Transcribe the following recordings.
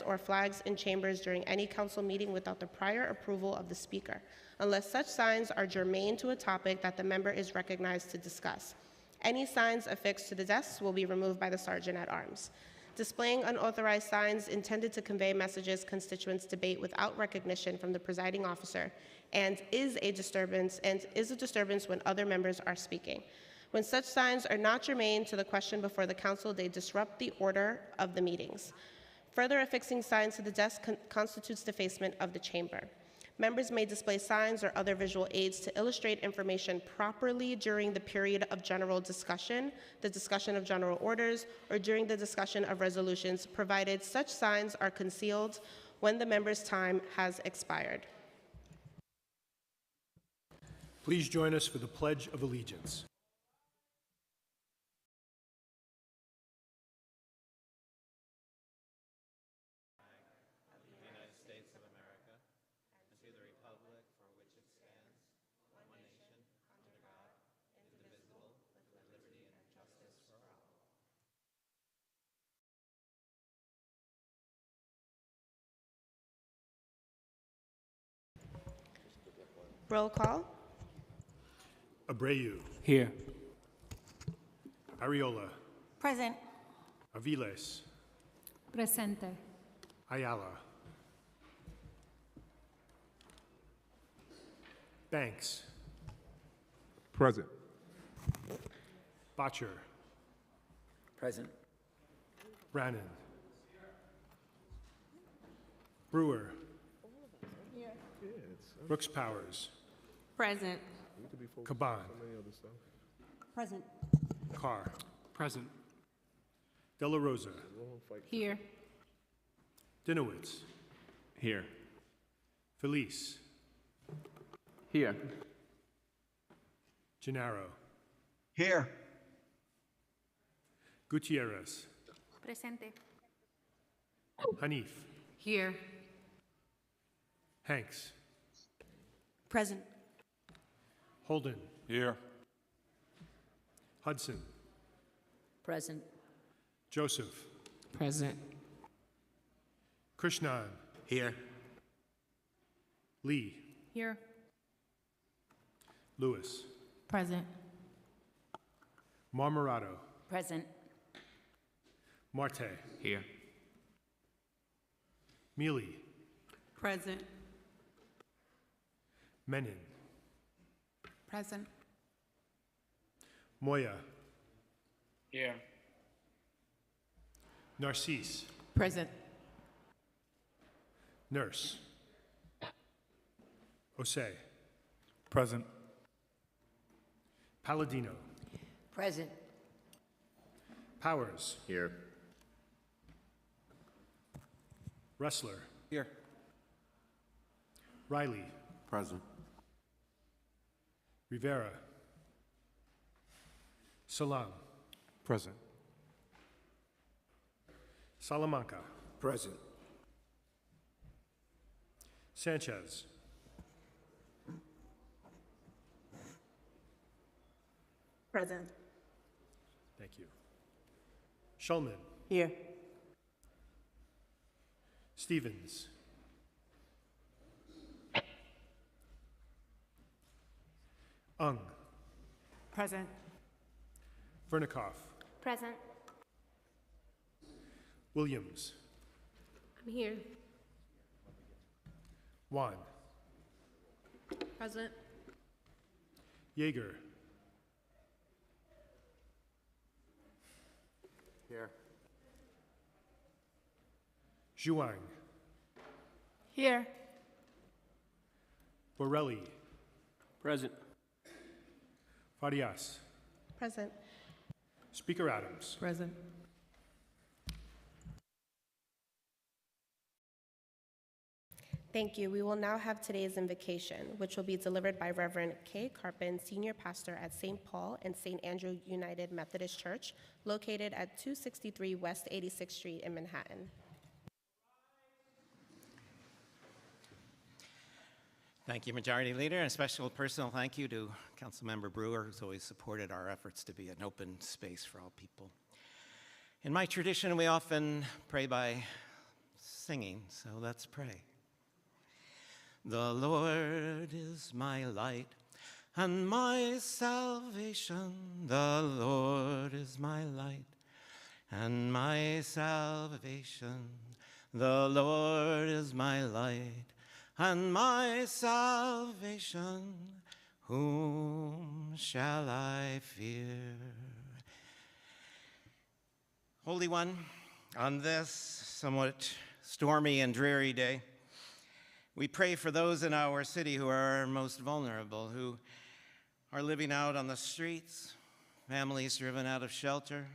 or flags in chambers during any council meeting without the prior approval of the speaker, unless such signs are germane to a topic that the member is recognized to discuss. Any signs affixed to the desks will be removed by the sergeant at arms. Displaying unauthorized signs intended to convey messages constituents debate without recognition from the presiding officer and is a disturbance when other members are speaking. When such signs are not germane to the question before the council, they disrupt the order of the meetings. Further affixing signs to the desk constitutes defacement of the chamber. Members may display signs or other visual aids to illustrate information properly during the period of general discussion, the discussion of general orders, or during the discussion of resolutions, provided such signs are concealed when the member's time has expired. Please join us for the Pledge of Allegiance. Roll call. Abreu. Here. Ariola. Present. Aviles. Presente. Ayala. Banks. Present. Botcher. Present. Brannan. Brewer. Brooks Powers. Present. Caban. Present. Carr. Present. De La Rosa. Here. Dinowitz. Here. Felice. Here. Gennaro. Here. Gutierrez. Presente. Hanif. Here. Hanks. Present. Holden. Here. Hudson. Present. Joseph. Present. Krishnan. Here. Lee. Here. Lewis. Present. Marmorato. Present. Marte. Here. Mealy. Present. Menin. Present. Moya. Here. Narcisse. Present. Nurse. Osei. Present. Palladino. Present. Powers. Here. Ressler. Here. Riley. Present. Rivera. Salam. Present. Salamanca. Present. Sanchez. Present. Thank you. Shulman. Here. Stevens. Ung. Present. Vernikoff. Present. Williams. I'm here. Juan. Present. Yeager. Here. Zhuang. Here. Borelli. Present. Farias. Present. Speaker Adams. Present. Thank you. We will now have today's invocation, which will be delivered by Reverend Kay Carpin, Senior Pastor at St. Paul and St. Andrew United Methodist Church, located at 263 West 86th Street in Manhattan. Thank you, Majority Leader, and a special personal thank you to Councilmember Brewer, who's always supported our efforts to be an open space for all people. In my tradition, we often pray by singing, so let's pray. The Lord is my light and my salvation. The Lord is my light and my salvation. The Lord is my light and my salvation. Whom shall I fear? Holy One, on this somewhat stormy and dreary day, we pray for those in our city who are most vulnerable, who are living out on the streets, families driven out of shelter,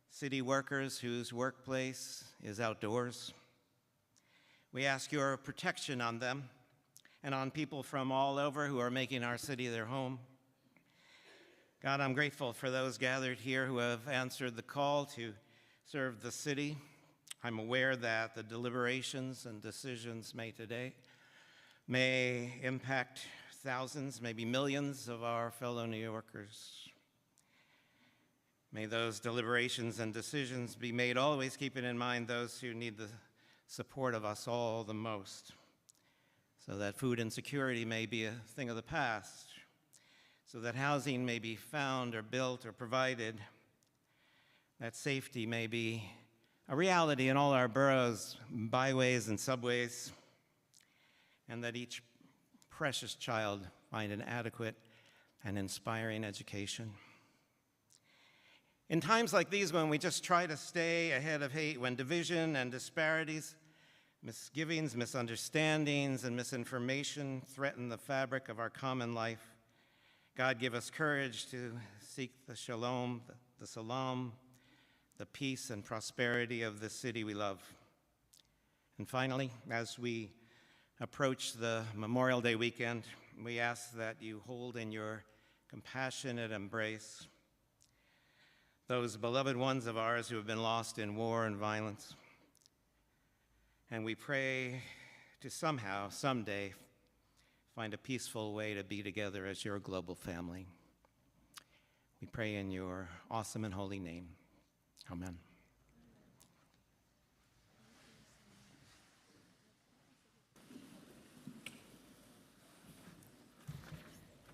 city workers whose workplace is outdoors. We ask your protection on them and on people from all over who are making our city their home. God, I'm grateful for those gathered here who have answered the call to serve the city. I'm aware that the deliberations and decisions made today may impact thousands, maybe millions of our fellow New Yorkers. May those deliberations and decisions be made always keeping in mind those who need the support of us all the most, so that food insecurity may be a thing of the past, so that housing may be found or built or provided, that safety may be a reality in all our boroughs, byways, and subways, and that each precious child find an adequate and inspiring education. In times like these, when we just try to stay ahead of hate, when division and disparities, misgivings, misunderstandings, and misinformation threaten the fabric of our common life, God, give us courage to seek the shalom, the salam, the peace and prosperity of the city we love. And finally, as we approach the Memorial Day weekend, we ask that you hold in your compassionate embrace those beloved ones of ours who have been lost in war and violence. And we pray to somehow, someday, find a peaceful way to be together as your global family. We pray in your awesome and holy name. Amen.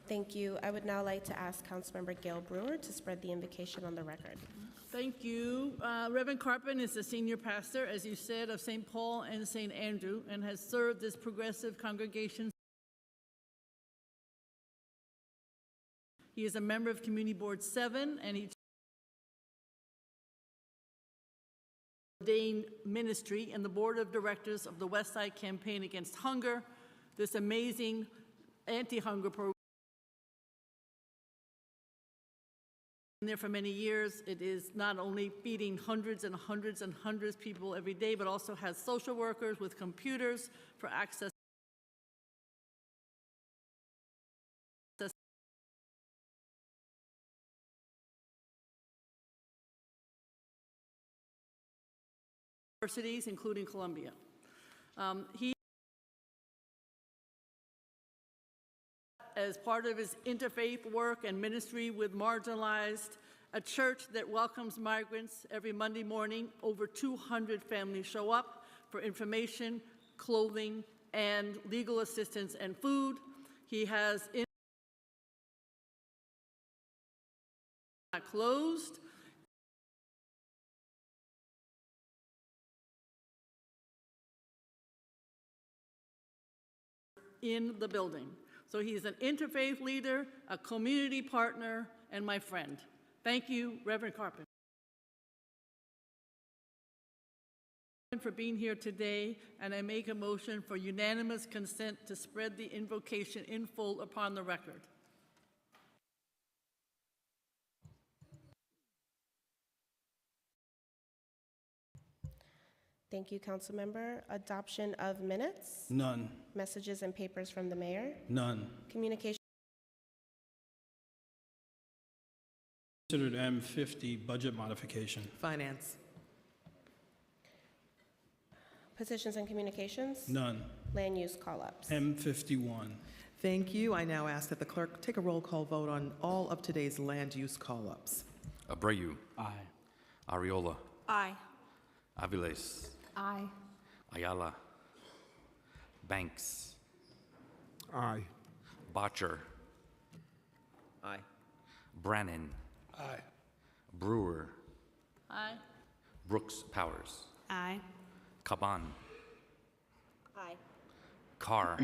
Thank you. I would now like to ask Councilmember Gail Brewer to spread the invocation on the record. Thank you. Reverend Carpin is the senior pastor, as you said, of St. Paul and St. Andrew, and has served this progressive congregation. He is a member of Community Board 7, and he ordained ministry in the board of directors of the West Side Campaign Against Hunger, this amazing anti-hunger program. There for many years. It is not only feeding hundreds and hundreds and hundreds of people every day, but also has social workers with computers for access universities, including Columbia. He, as part of his interfaith work and ministry with marginalized, a church that welcomes migrants every Monday morning. Over 200 families show up for information, clothing, and legal assistance and food. He has closed. In the building. So he's an interfaith leader, a community partner, and my friend. Thank you, Reverend Carpin, for being here today, and I make a motion for unanimous consent to spread the invocation in full upon the record. Thank you, Councilmember. Adoption of minutes? None. Messages and papers from the mayor? None. Communication. Considered M50 budget modification. Finance. Petitions and communications? None. Land use call-ups? M51. Thank you. I now ask that the clerk take a roll call vote on all of today's land use call-ups. Abreu. Aye. Ariola. Aye. Aviles. Aye. Ayala. Banks. Aye. Botcher. Aye. Brannan. Aye. Brewer. Aye. Brooks Powers. Aye. Kaban. Aye. Carr.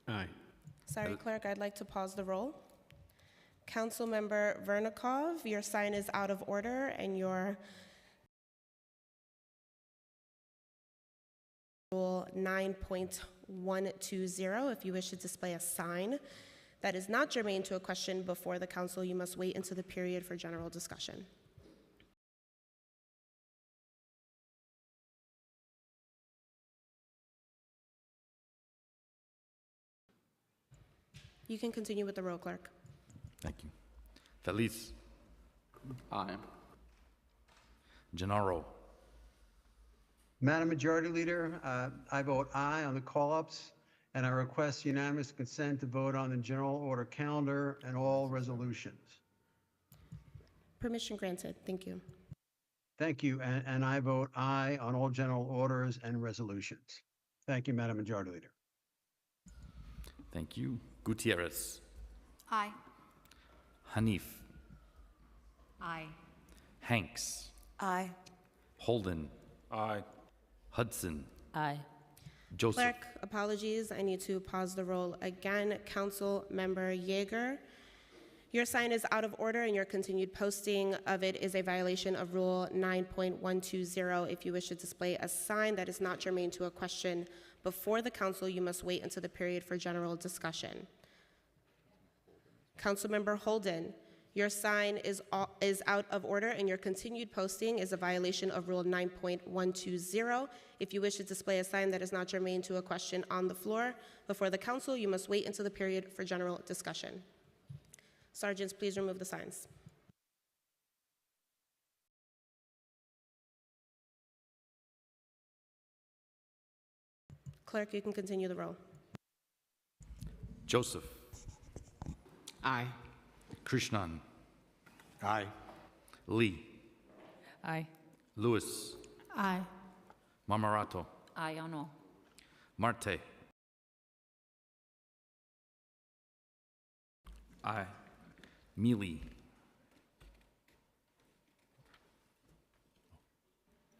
Aye. Sorry, Clerk, I'd like to pause the roll. Councilmember Vernikov, your sign is out of order and your Rule 9.120, if you wish to display a sign that is not germane to a question before the council, you must wait until the period for general discussion. You can continue with the roll, Clerk. Thank you. Feliz. Aye. Gennaro. Madam Majority Leader, I vote aye on the call-ups, and I request unanimous consent to vote on the general order calendar and all resolutions. Permission granted. Thank you. Thank you, and I vote aye on all general orders and resolutions. Thank you, Madam Majority Leader. Thank you. Gutierrez. Aye. Hanif. Aye. Hanks. Aye. Holden. Aye. Hudson. Aye. Joseph. Clerk, apologies. I need to pause the roll again. Council Member Yeager, your sign is out of order and your continued posting of it is a violation of Rule 9.120. If you wish to display a sign that is not germane to a question before the council, you must wait until the period for general discussion. Councilmember Holden, your sign is out of order and your continued posting is a violation of Rule 9.120. If you wish to display a sign that is not germane to a question on the floor before the council, you must wait until the period for general discussion. Sergeants, please remove the signs. Clerk, you can continue the roll. Joseph. Aye. Krishnan. Aye. Lee. Aye. Lewis. Aye. Marmarato. Aye on all. Marte. Aye. Mealy.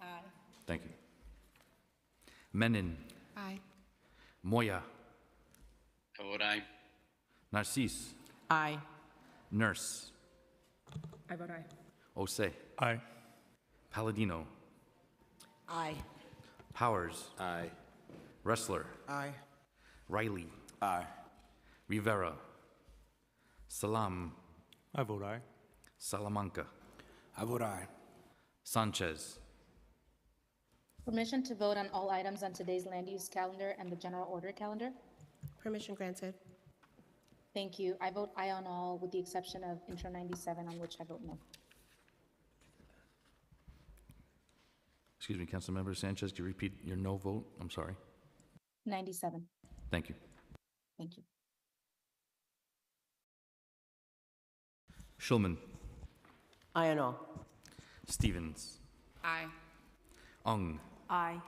Aye. Thank you. Menon. Aye. Moya. I vote aye. Narcisse. Aye. Nurse. I vote aye. Osei. Aye. Palladino. Aye. Powers. Aye. Wrestler. Aye. Riley. Aye. Rivera. Salam. I vote aye. Salamanca. I vote aye. Sanchez. Permission to vote on all items on today's land use calendar and the general order calendar? Permission granted. Thank you. I vote aye on all with the exception of Intro 97, on which I vote no. Excuse me, Councilmember Sanchez, could you repeat your no vote? I'm sorry. 97. Thank you. Thank you. Schulman. Aye on all. Stevens. Aye. Ung. Aye.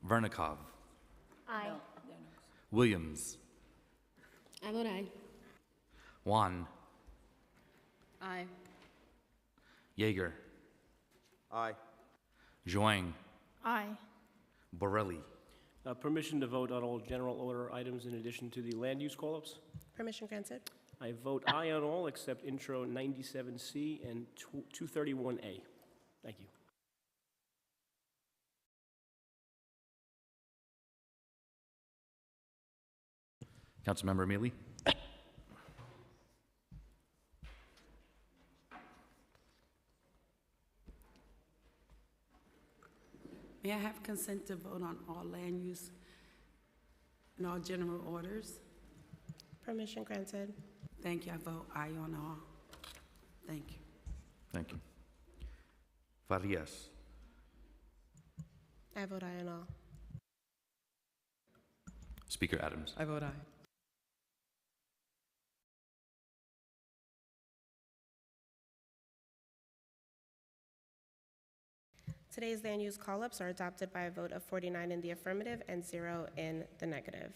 Vernikov. Aye. Williams. I vote aye. Juan. Aye. Yeager. Aye. Zhuang. Aye. Borelli. Permission to vote on all general order items in addition to the land use call-ups. Permission granted. I vote aye on all except Intro 97C and 231A. Thank you. Councilmember Mealy. May I have consent to vote on all land use and all general orders? Permission granted. Thank you. I vote aye on all. Thank you. Thank you. Farias. I vote aye on all. Speaker Adams. I vote aye. Today's land use call-ups are adopted by a vote of 49 in the affirmative and 0 in the negative.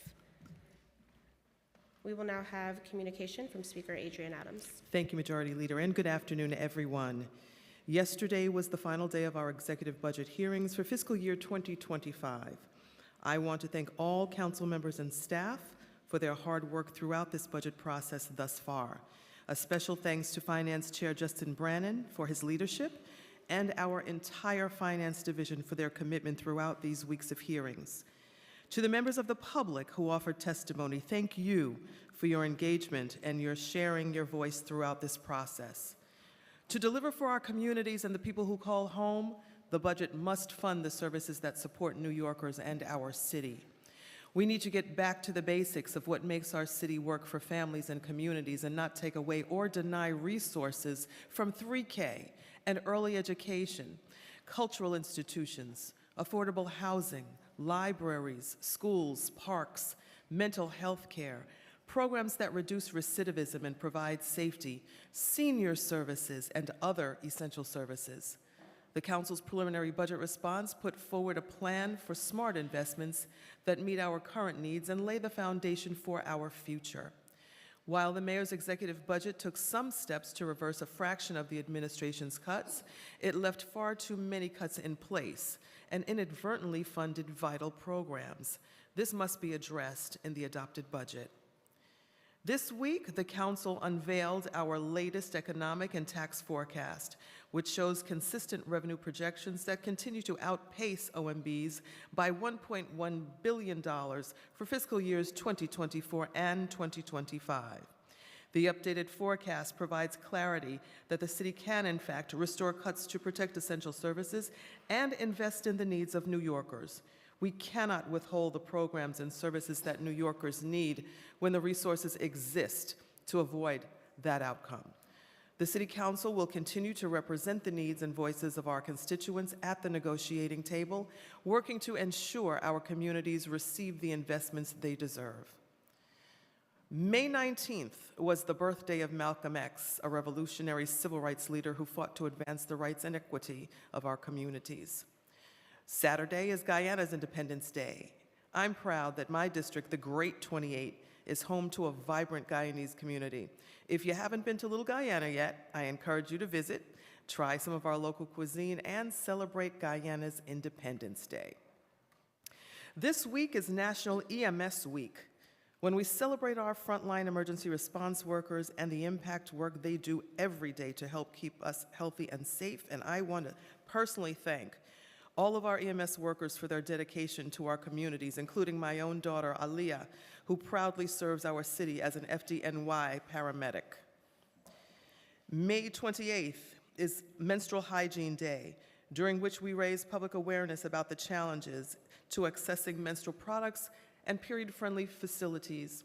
We will now have communication from Speaker Adrian Adams. Thank you, Majority Leader, and good afternoon, everyone. Yesterday was the final day of our executive budget hearings for fiscal year 2025. I want to thank all council members and staff for their hard work throughout this budget process thus far. A special thanks to Finance Chair Justin Brannan for his leadership and our entire Finance Division for their commitment throughout these weeks of hearings. To the members of the public who offered testimony, thank you for your engagement and your sharing your voice throughout this process. To deliver for our communities and the people who call home, the budget must fund the services that support New Yorkers and our city. We need to get back to the basics of what makes our city work for families and communities and not take away or deny resources from 3K and early education, cultural institutions, affordable housing, libraries, schools, parks, mental health care, programs that reduce recidivism and provide safety, senior services, and other essential services. The Council's preliminary budget response put forward a plan for smart investments that meet our current needs and lay the foundation for our future. While the Mayor's executive budget took some steps to reverse a fraction of the administration's cuts, it left far too many cuts in place and inadvertently funded vital programs. This must be addressed in the adopted budget. This week, the Council unveiled our latest economic and tax forecast, which shows consistent revenue projections that continue to outpace OMB's by $1.1 billion for fiscal years 2024 and 2025. The updated forecast provides clarity that the city can, in fact, restore cuts to protect essential services and invest in the needs of New Yorkers. We cannot withhold the programs and services that New Yorkers need when the resources exist to avoid that outcome. The City Council will continue to represent the needs and voices of our constituents at the negotiating table, working to ensure our communities receive the investments they deserve. May 19th was the birthday of Malcolm X, a revolutionary civil rights leader who fought to advance the rights and equity of our communities. Saturday is Guyana's Independence Day. I'm proud that my district, the Great 28, is home to a vibrant Guyanese community. If you haven't been to Little Guyana yet, I encourage you to visit, try some of our local cuisine, and celebrate Guyana's Independence Day. This week is National EMS Week, when we celebrate our frontline emergency response workers and the impact work they do every day to help keep us healthy and safe. And I want to personally thank all of our EMS workers for their dedication to our communities, including my own daughter, Aliyah, who proudly serves our city as an FDNY paramedic. May 28th is Menstrual Hygiene Day, during which we raise public awareness about the challenges to accessing menstrual products and period-friendly facilities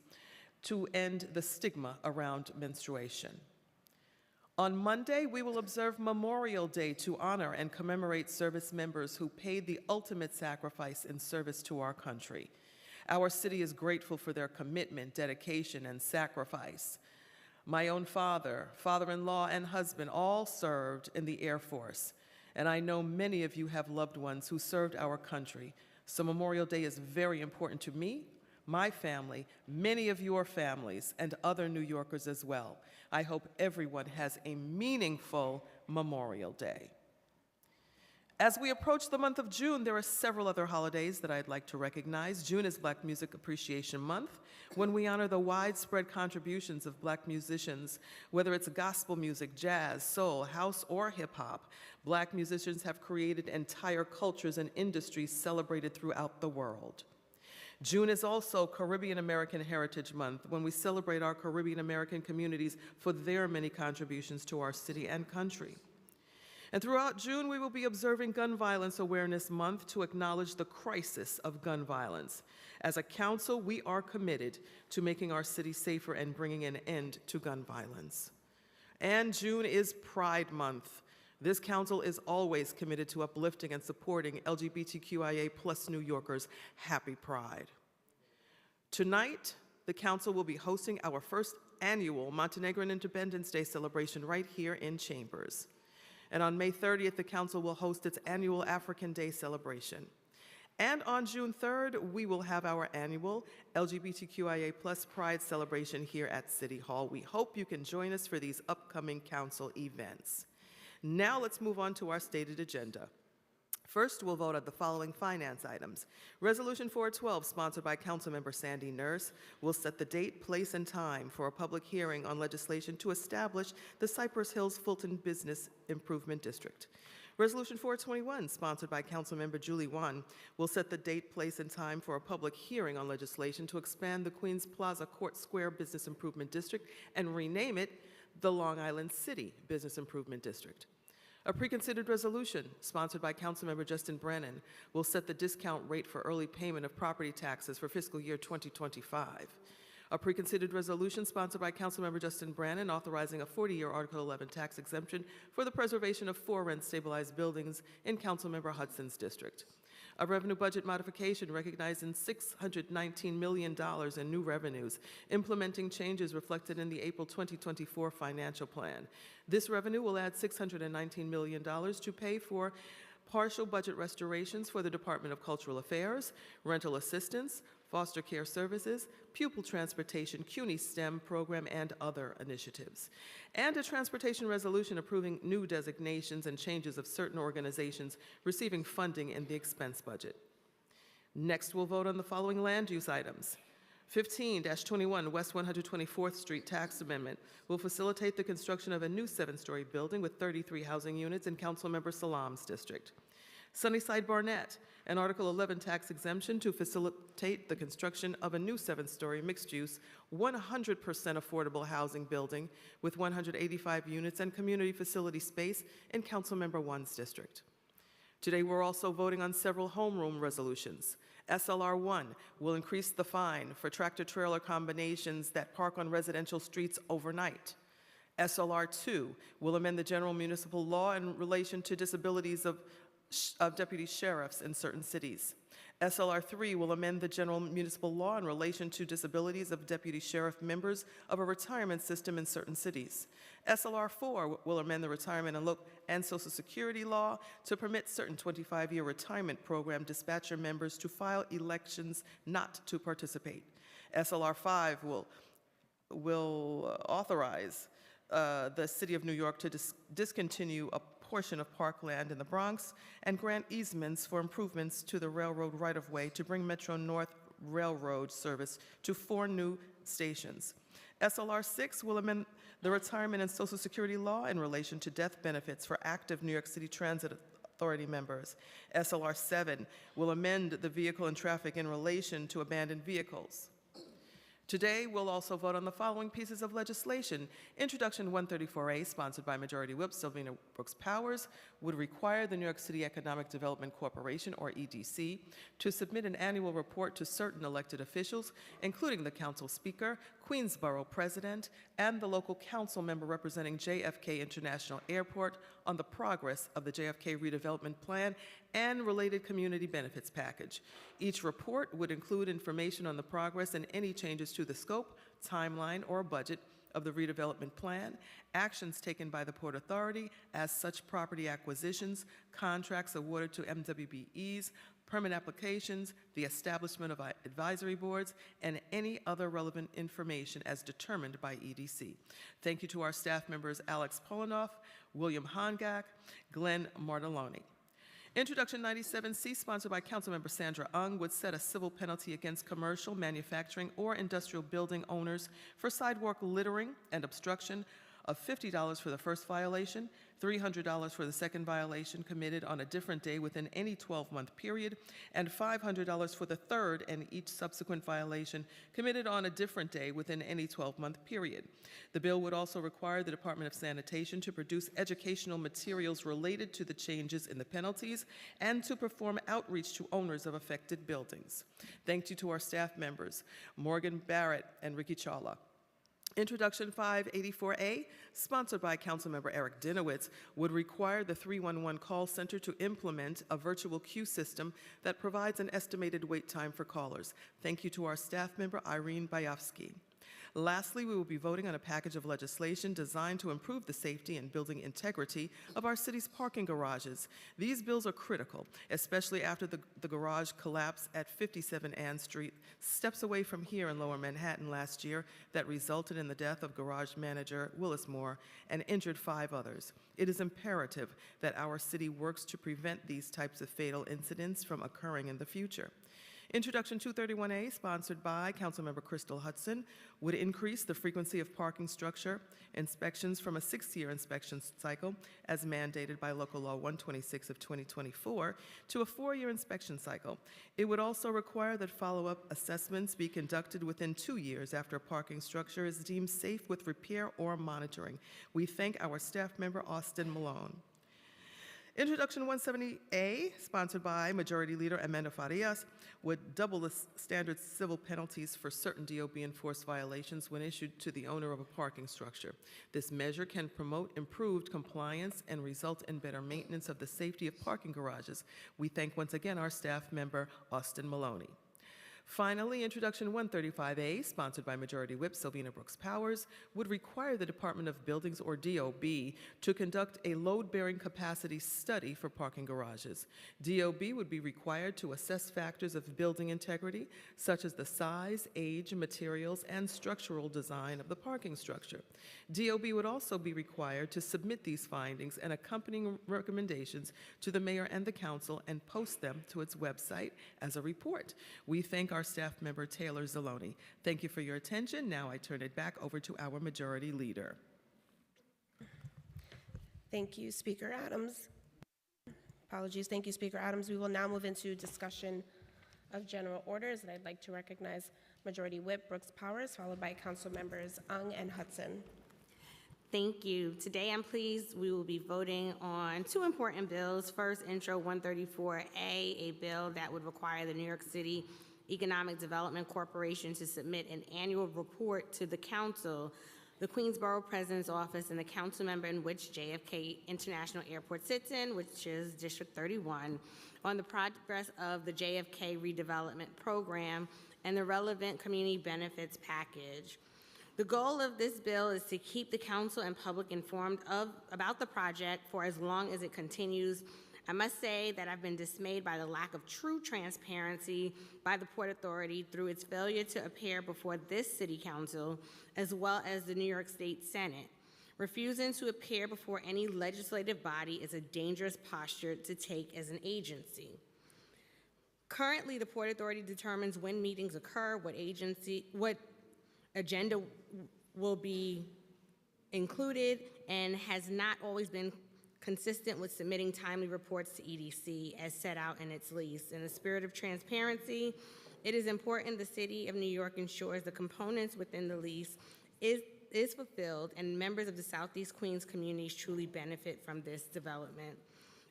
to end the stigma around menstruation. On Monday, we will observe Memorial Day to honor and commemorate service members who paid the ultimate sacrifice in service to our country. Our city is grateful for their commitment, dedication, and sacrifice. My own father, father-in-law, and husband all served in the Air Force, and I know many of you have loved ones who served our country. So Memorial Day is very important to me, my family, many of your families, and other New Yorkers as well. I hope everyone has a meaningful Memorial Day. As we approach the month of June, there are several other holidays that I'd like to recognize. June is Black Music Appreciation Month, when we honor the widespread contributions of Black musicians, whether it's gospel music, jazz, soul, house, or hip-hop. Black musicians have created entire cultures and industries celebrated throughout the world. June is also Caribbean American Heritage Month, when we celebrate our Caribbean American communities for their many contributions to our city and country. And throughout June, we will be observing Gun Violence Awareness Month to acknowledge the crisis of gun violence. As a council, we are committed to making our city safer and bringing an end to gun violence. And June is Pride Month. This council is always committed to uplifting and supporting LGBTQIA+ New Yorkers. Happy Pride. Tonight, the council will be hosting our first annual Montenegrin Independence Day celebration right here in Chambers. And on May 30th, the Council will host its annual African Day celebration. And on June 3rd, we will have our annual LGBTQIA+ Pride celebration here at City Hall. We hope you can join us for these upcoming Council events. Now let's move on to our stated agenda. First, we'll vote on the following finance items. Resolution 412, sponsored by Councilmember Sandy Nurse, will set the date, place, and time for a public hearing on legislation to establish the Cypress Hills Fulton Business Improvement District. Resolution 421, sponsored by Councilmember Julie Wan, will set the date, place, and time for a public hearing on legislation to expand the Queens Plaza Court Square Business Improvement District and rename it the Long Island City Business Improvement District. A preconsidered resolution, sponsored by Councilmember Justin Brennan, will set the discount rate for early payment of property taxes for fiscal year 2025. A preconsidered resolution, sponsored by Councilmember Justin Brannan, authorizing a 40-year Article 11 tax exemption for the preservation of 4 rent-stabilized buildings in Councilmember Hudson's district. A revenue budget modification recognizing $619 million in new revenues, implementing changes reflected in the April 2024 financial plan. This revenue will add $619 million to pay for partial budget restorations for the Department of Cultural Affairs, rental assistance, foster care services, pupil transportation, CUNY STEM program, and other initiatives. And a transportation resolution approving new designations and changes of certain organizations receiving funding in the expense budget. Next, we'll vote on the following land use items. 15-21 West 124th Street Tax Amendment will facilitate the construction of a new 7-story building with 33 housing units in Councilmember Salam's district. Sunnyside Barnett, an Article 11 tax exemption to facilitate the construction of a new 7-story mixed-use, 100% affordable housing building with 185 units and community facility space in Councilmember Wan's district. Today, we're also voting on several homeroom resolutions. SLR 1 will increase the fine for tractor-trailer combinations that park on residential streets overnight. SLR 2 will amend the general municipal law in relation to disabilities of deputy sheriffs in certain cities. SLR 3 will amend the general municipal law in relation to disabilities of deputy sheriff members of a retirement system in certain cities. SLR 4 will amend the retirement and Social Security law to permit certain 25-year retirement program dispatcher members to file elections not to participate. SLR 5 will authorize the City of New York to discontinue a portion of parkland in the Bronx and grant easements for improvements to the railroad right-of-way to bring Metro North Railroad service to 4 new stations. SLR 6 will amend the retirement and Social Security law in relation to death benefits for active New York City Transit Authority members. SLR 7 will amend the vehicle and traffic in relation to abandoned vehicles. Today, we'll also vote on the following pieces of legislation. Introduction 134A, sponsored by Majority Whip Sylvina Brooks Powers, would require the New York City Economic Development Corporation, or EDC, to submit an annual report to certain elected officials, including the Council Speaker, Queensborough President, and the local council member representing JFK International Airport on the progress of the JFK redevelopment plan and related community benefits package. Each report would include information on the progress and any changes to the scope, timeline, or budget of the redevelopment plan, actions taken by the Port Authority as such property acquisitions, contracts awarded to MWBEs, permit applications, the establishment of advisory boards, and any other relevant information as determined by EDC. Thank you to our staff members Alex Polinoff, William Hongak, Glenn Martelloni. Introduction 97C, sponsored by Councilmember Sandra Ung, would set a civil penalty against commercial, manufacturing, or industrial building owners for sidewalk littering and obstruction of $50 for the first violation, $300 for the second violation committed on a different day within any 12-month period, and $500 for the third and each subsequent violation committed on a different day within any 12-month period. The bill would also require the Department of Sanitation to produce educational materials related to the changes in the penalties and to perform outreach to owners of affected buildings. Thank you to our staff members, Morgan Barrett and Ricky Chawla. Introduction 584A, sponsored by Councilmember Eric Dinowitz, would require the 311 call center to implement a virtual queue system that provides an estimated wait time for callers. Thank you to our staff member, Irene Bayovsky. Lastly, we will be voting on a package of legislation designed to improve the safety and building integrity of our city's parking garages. These bills are critical, especially after the garage collapse at 57 Ann Street, steps away from here in Lower Manhattan last year, that resulted in the death of garage manager Willis Moore and injured 5 others. It is imperative that our city works to prevent these types of fatal incidents from occurring in the future. Introduction 231A, sponsored by Councilmember Crystal Hudson, would increase the frequency of parking structure inspections from a 6-year inspection cycle, as mandated by Local Law 126 of 2024, to a 4-year inspection cycle. It would also require that follow-up assessments be conducted within 2 years after a parking structure is deemed safe with repair or monitoring. We thank our staff member, Austin Malone. Introduction 170A, sponsored by Majority Leader Amanda Farias, would double the standard civil penalties for certain DOB enforced violations when issued to the owner of a parking structure. This measure can promote improved compliance and result in better maintenance of the safety of parking garages. We thank once again our staff member, Austin Maloney. Finally, Introduction 135A, sponsored by Majority Whip Sylvina Brooks Powers, would require the Department of Buildings, or DOB, to conduct a load-bearing capacity study for parking garages. DOB would be required to assess factors of building integrity, such as the size, age, materials, and structural design of the parking structure. DOB would also be required to submit these findings and accompanying recommendations to the mayor and the council and post them to its website as a report. We thank our staff member, Taylor Zaloni. Thank you for your attention. Now I turn it back over to our Majority Leader. Thank you, Speaker Adams. Apologies. Thank you, Speaker Adams. We will now move into discussion of general orders, and I'd like to recognize Majority Whip Brooks Powers, followed by Council Members Ung and Hudson. Thank you. Today I'm pleased we will be voting on 2 important bills. First, Intro 134A, a bill that would require the New York City Economic Development Corporation to submit an annual report to the council, the Queensborough President's Office, and the council member in which JFK International Airport sits in, which is District 31, on the progress of the JFK redevelopment program and the relevant community benefits package. The goal of this bill is to keep the council and public informed about the project for as long as it continues. I must say that I've been dismayed by the lack of true transparency by the Port Authority through its failure to appear before this City Council, as well as the New York State Senate. Refusing to appear before any legislative body is a dangerous posture to take as an agency. Currently, the Port Authority determines when meetings occur, what agenda will be included, and has not always been consistent with submitting timely reports to EDC as set out in its lease. In the spirit of transparency, it is important the City of New York ensures the components within the lease is fulfilled and members of the Southeast Queens communities truly benefit from this development.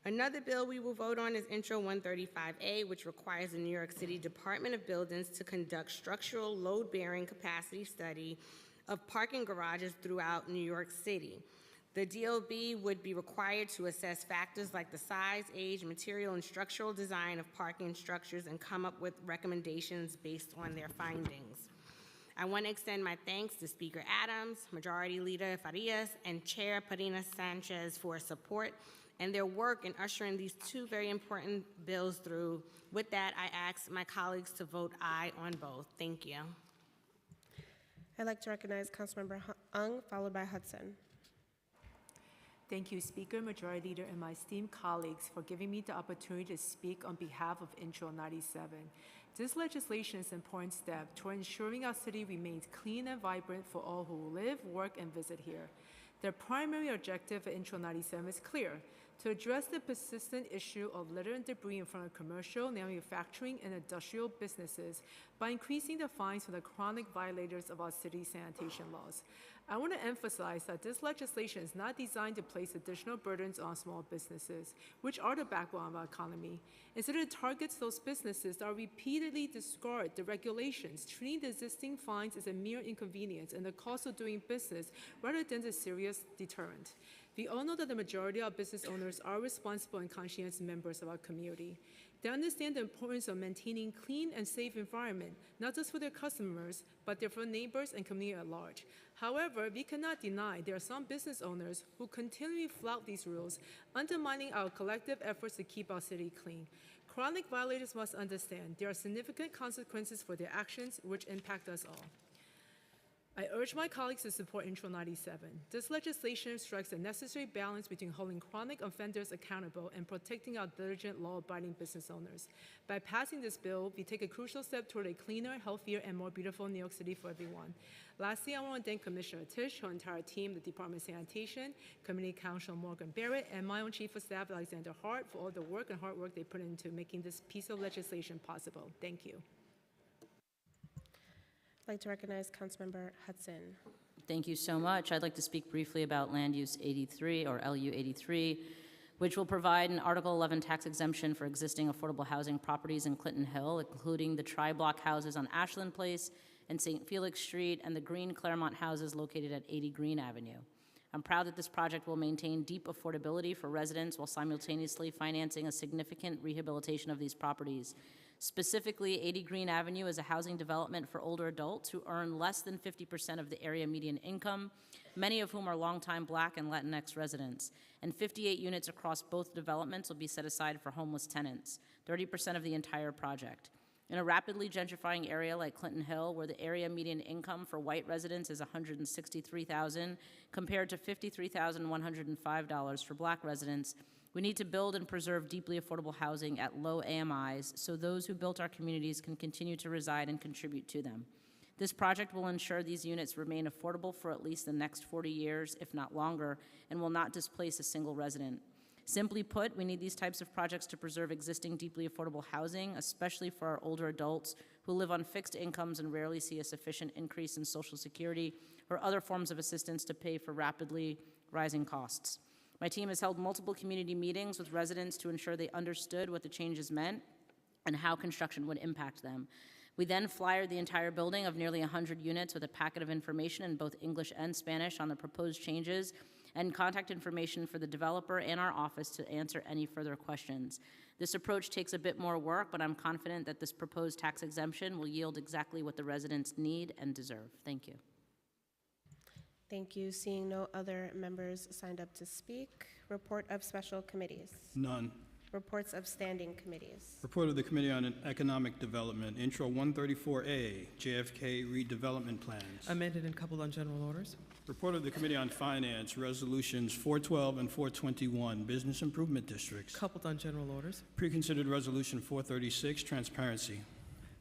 Another bill we will vote on is Intro 135A, which requires the New York City Department of Buildings to conduct structural load-bearing capacity study of parking garages throughout New York City. The DOB would be required to assess factors like the size, age, material, and structural design of parking structures and come up with recommendations based on their findings. I want to extend my thanks to Speaker Adams, Majority Leader Farias, and Chair Parina Sanchez for support and their work in ushering these 2 very important bills through. With that, I ask my colleagues to vote aye on both. Thank you. I'd like to recognize Councilmember Ung, followed by Hudson. Thank you, Speaker, Majority Leader, and my esteemed colleagues for giving me the opportunity to speak on behalf of Intro 97. This legislation is an important step toward ensuring our city remains clean and vibrant for all who live, work, and visit here. The primary objective of Intro 97 is clear: to address the persistent issue of litter and debris in front of commercial, manufacturing, and industrial businesses by increasing the fines for the chronic violators of our city's sanitation laws. I want to emphasize that this legislation is not designed to place additional burdens on small businesses, which are the backbone of our economy. Instead, it targets those businesses that repeatedly discard the regulations, treating the existing fines as a mere inconvenience and the cost of doing business rather than a serious deterrent. We all know that the majority of business owners are responsible and conscientious members of our community. They understand the importance of maintaining clean and safe environment, not just for their customers, but for neighbors and community at large. However, we cannot deny there are some business owners who continually flout these rules, undermining our collective efforts to keep our city clean. Chronic violators must understand there are significant consequences for their actions which impact us all. I urge my colleagues to support Intro 97. This legislation strikes a necessary balance between holding chronic offenders accountable and protecting our diligent, law-abiding business owners. By passing this bill, we take a crucial step toward a cleaner, healthier, and more beautiful New York City for everyone. Lastly, I want to thank Commissioner Tisch, her entire team, the Department of Sanitation, Community Counsel Morgan Barrett, and my own Chief of Staff, Alexander Hart, for all the work and hard work they put into making this piece of legislation possible. Thank you. I'd like to recognize Councilmember Hudson. Thank you so much. I'd like to speak briefly about Land Use 83, or LU 83, which will provide an Article 11 tax exemption for existing affordable housing properties in Clinton Hill, including the tri-block houses on Ashland Place and St. Felix Street, and the green Claremont houses located at 80 Green Avenue. I'm proud that this project will maintain deep affordability for residents while simultaneously financing a significant rehabilitation of these properties. Specifically, 80 Green Avenue is a housing development for older adults who earn less than 50% of the area median income, many of whom are longtime Black and Latinx residents. And 58 units across both developments will be set aside for homeless tenants, 30% of the entire project. In a rapidly gentrifying area like Clinton Hill, where the area median income for white residents is $163,000 compared to $53,105 for Black residents, we need to build and preserve deeply affordable housing at low AMIs so those who built our communities can continue to reside and contribute to them. This project will ensure these units remain affordable for at least the next 40 years, if not longer, and will not displace a single resident. Simply put, we need these types of projects to preserve existing deeply affordable housing, especially for our older adults who live on fixed incomes and rarely see a sufficient increase in Social Security or other forms of assistance to pay for rapidly rising costs. My team has held multiple community meetings with residents to ensure they understood what the changes meant and how construction would impact them. We then flyered the entire building of nearly 100 units with a packet of information in both English and Spanish on the proposed changes and contact information for the developer and our office to answer any further questions. This approach takes a bit more work, but I'm confident that this proposed tax exemption will yield exactly what the residents need and deserve. Thank you. Thank you. Seeing no other members signed up to speak. Report of special committees. None. Reports of standing committees. Report of the Committee on Economic Development, Intro 134A, JFK redevelopment plans. Amended and coupled on general orders. Report of the Committee on Finance, Resolutions 412 and 421, Business Improvement Districts. Coupled on general orders. Preconsidered Resolution 436, Transparency.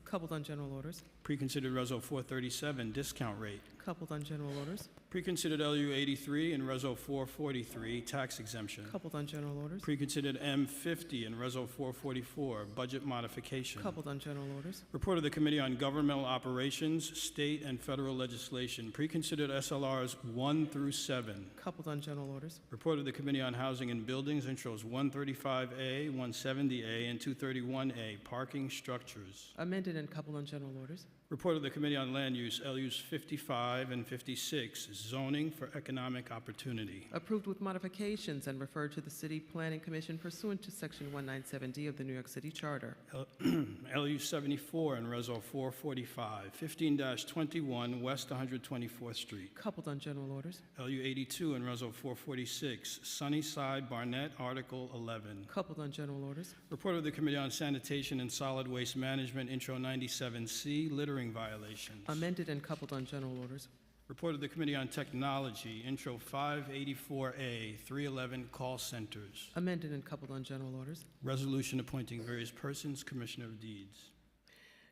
Coupled on general orders. Preconsidered Reso 437, Discount Rate. Coupled on general orders. Preconsidered LU 83 and Reso 443, Tax Exemption. Coupled on general orders. Preconsidered M50 and Reso 444, Budget Modification. Coupled on general orders. Report of the Committee on Governmental Operations, State and Federal Legislation. Preconsidered SLRs 1 through 7. Coupled on general orders. Report of the Committee on Housing and Buildings, Intros 135A, 170A, and 231A, Parking Structures. Amended and coupled on general orders. Report of the Committee on Land Use, LUs 55 and 56, Zoning for Economic Opportunity. Approved with modifications and referred to the City Planning Commission pursuant to Section 197D of the New York City Charter. LU 74 and Reso 445, 15-21 West 124th Street. Coupled on general orders. LU 82 and Reso 446, Sunnyside, Barnett, Article 11. Coupled on general orders. Report of the Committee on Sanitation and Solid Waste Management, Intro 97C, Littering Violations. Amended and coupled on general orders. Report of the Committee on Technology, Intro 584A, 311 Call Centers. Amended and coupled on general orders. Resolution appointing various persons, Commissioner of Deeds.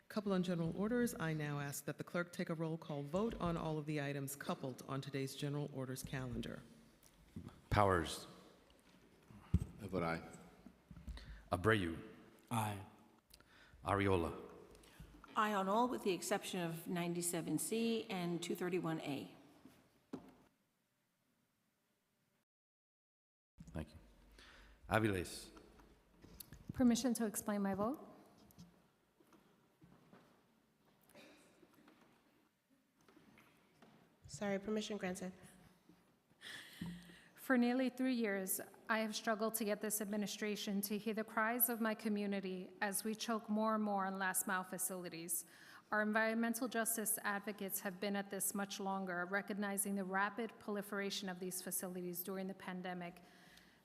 Coupled on general orders, I now ask that the clerk take a roll call vote on all of the items coupled on today's general orders calendar. Powers. I vote aye. Abreu. Aye. Ariola. Aye on all with the exception of 97C and 231A. Thank you. Aviles. Permission to explain my vote? Sorry, permission granted. For nearly 3 years, I have struggled to get this administration to hear the cries of my community as we choke more and more on last-mile facilities. Our environmental justice advocates have been at this much longer, recognizing the rapid proliferation of these facilities during the pandemic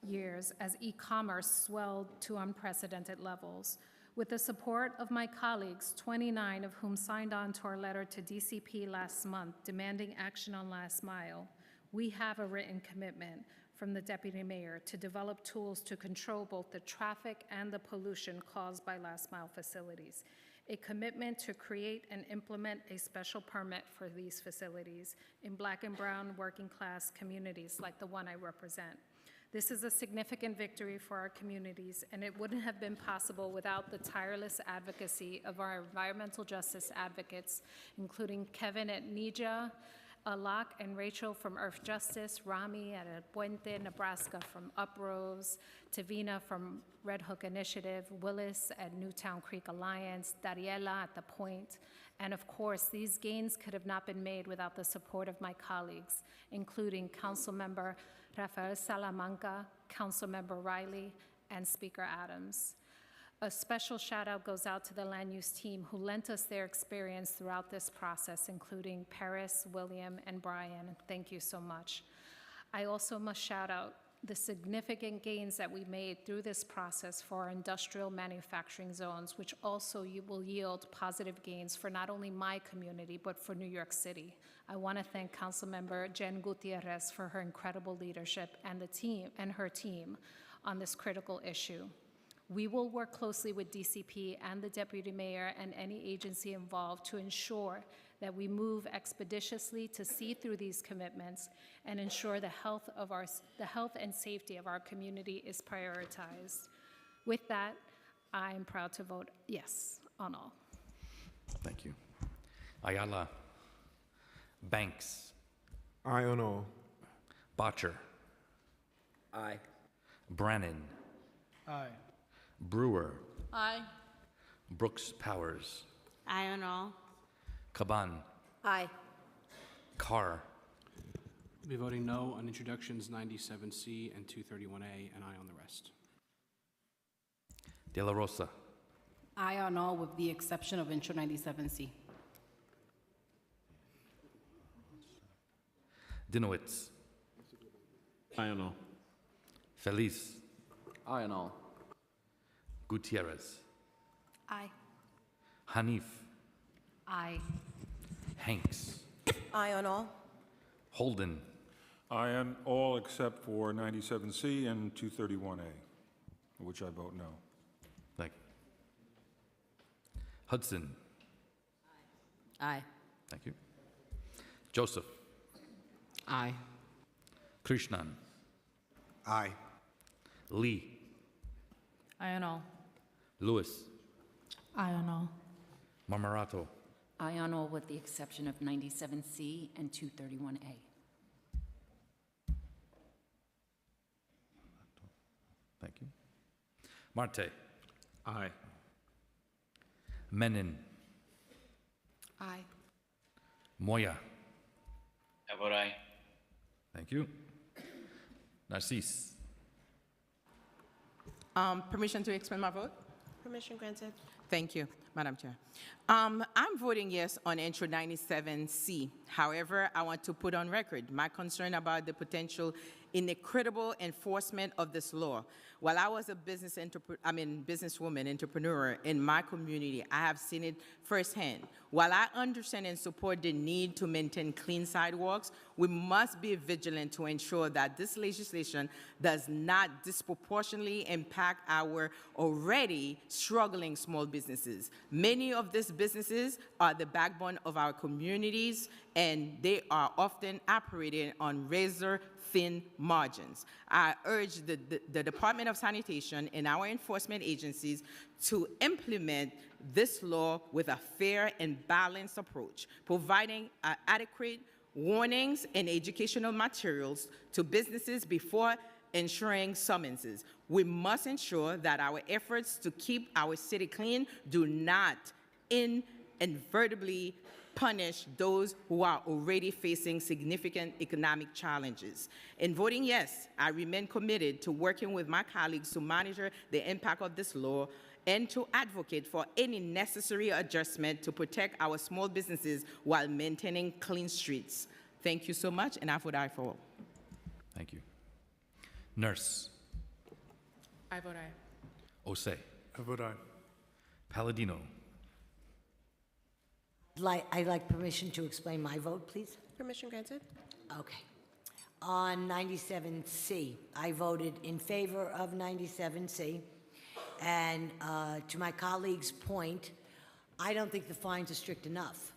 years as e-commerce swelled to unprecedented levels. With the support of my colleagues, 29 of whom signed on to our letter to DCP last month demanding action on last mile, we have a written commitment from the Deputy Mayor to develop tools to control both the traffic and the pollution caused by last mile facilities. A commitment to create and implement a special permit for these facilities in Black and brown working class communities like the one I represent. This is a significant victory for our communities, and it wouldn't have been possible without the tireless advocacy of our environmental justice advocates, including Kevin at Nija, Alak and Rachel from Earth Justice, Rami at El Puente, Nebraska from Uprose, Tavina from Red Hook Initiative, Willis at Newtown Creek Alliance, Dariela at The Point, and of course, these gains could have not been made without the support of my colleagues, including Councilmember Rafael Salamanca, Councilmember Riley, and Speaker Adams. A special shout out goes out to the land use team who lent us their experience throughout this process, including Paris, William, and Brian. Thank you so much. I also must shout out the significant gains that we made through this process for our industrial manufacturing zones, which also will yield positive gains for not only my community, but for New York City. I want to thank Councilmember Jen Gutierrez for her incredible leadership and her team on this critical issue. We will work closely with DCP and the Deputy Mayor and any agency involved to ensure that we move expeditiously to see through these commitments and ensure the health and safety of our community is prioritized. With that, I am proud to vote yes on all. Thank you. Ayala. Banks. Aye on all. Botcher. Aye. Brannan. Aye. Brewer. Aye. Brooks Powers. Aye on all. Caban. Aye. Carr. I'll be voting no on introductions 97C and 231A, and aye on the rest. De La Rosa. Aye on all with the exception of Intro 97C. Dinowitz. Aye on all. Feliz. Aye on all. Gutierrez. Aye. Hanif. Aye. Hanks. Aye on all. Holden. Aye on all except for 97C and 231A, which I vote no. Thank you. Hudson. Aye. Thank you. Joseph. Aye. Krishnan. Aye. Lee. Aye on all. Lewis. Aye on all. Marmarato. Aye on all with the exception of 97C and 231A. Thank you. Marte. Aye. Menon. Aye. Moya. I vote aye. Thank you. Narcisse. Permission to explain my vote? Permission granted. Thank you, Madam Chair. I'm voting yes on Intro 97C. However, I want to put on record my concern about the potential inequitable enforcement of this law. While I was a businesswoman, entrepreneur in my community, I have seen it firsthand. While I understand and support the need to maintain clean sidewalks, we must be vigilant to ensure that this legislation does not disproportionately impact our already struggling small businesses. Many of these businesses are the backbone of our communities, and they are often operating on razor-thin margins. I urge the Department of Sanitation and our enforcement agencies to implement this law with a fair and balanced approach, providing adequate warnings and educational materials to businesses before ensuring summonses. We must ensure that our efforts to keep our city clean do not inadvertently punish those who are already facing significant economic challenges. In voting yes, I remain committed to working with my colleagues to monitor the impact of this law and to advocate for any necessary adjustment to protect our small businesses while maintaining clean streets. Thank you so much, and I vote aye for all. Thank you. Nurse. I vote aye. Osei. I vote aye. Palladino. I'd like permission to explain my vote, please. Permission granted. Okay. On 97C, I voted in favor of 97C. And to my colleague's point, I don't think the fines are strict enough.